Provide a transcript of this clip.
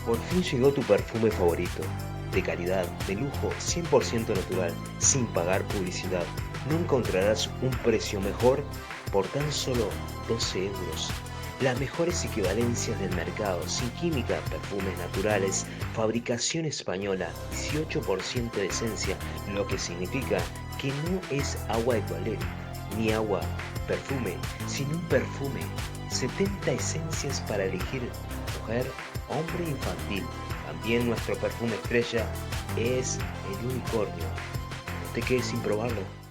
Por fin llegó tu perfume favorito, de calidad, de lujo, 100% natural, sin pagar publicidad. No encontrarás un precio mejor por tan solo 12 euros. Las mejores equivalencias del mercado, sin química, perfumes naturales, fabricación española, 18% de esencia, lo que significa que no es agua de toilette, ni agua, perfume, sino un perfume. 70 esencias para elegir mujer, hombre e infantil. También nuestro perfume estrella es el unicornio. No te quedes sin probarlo.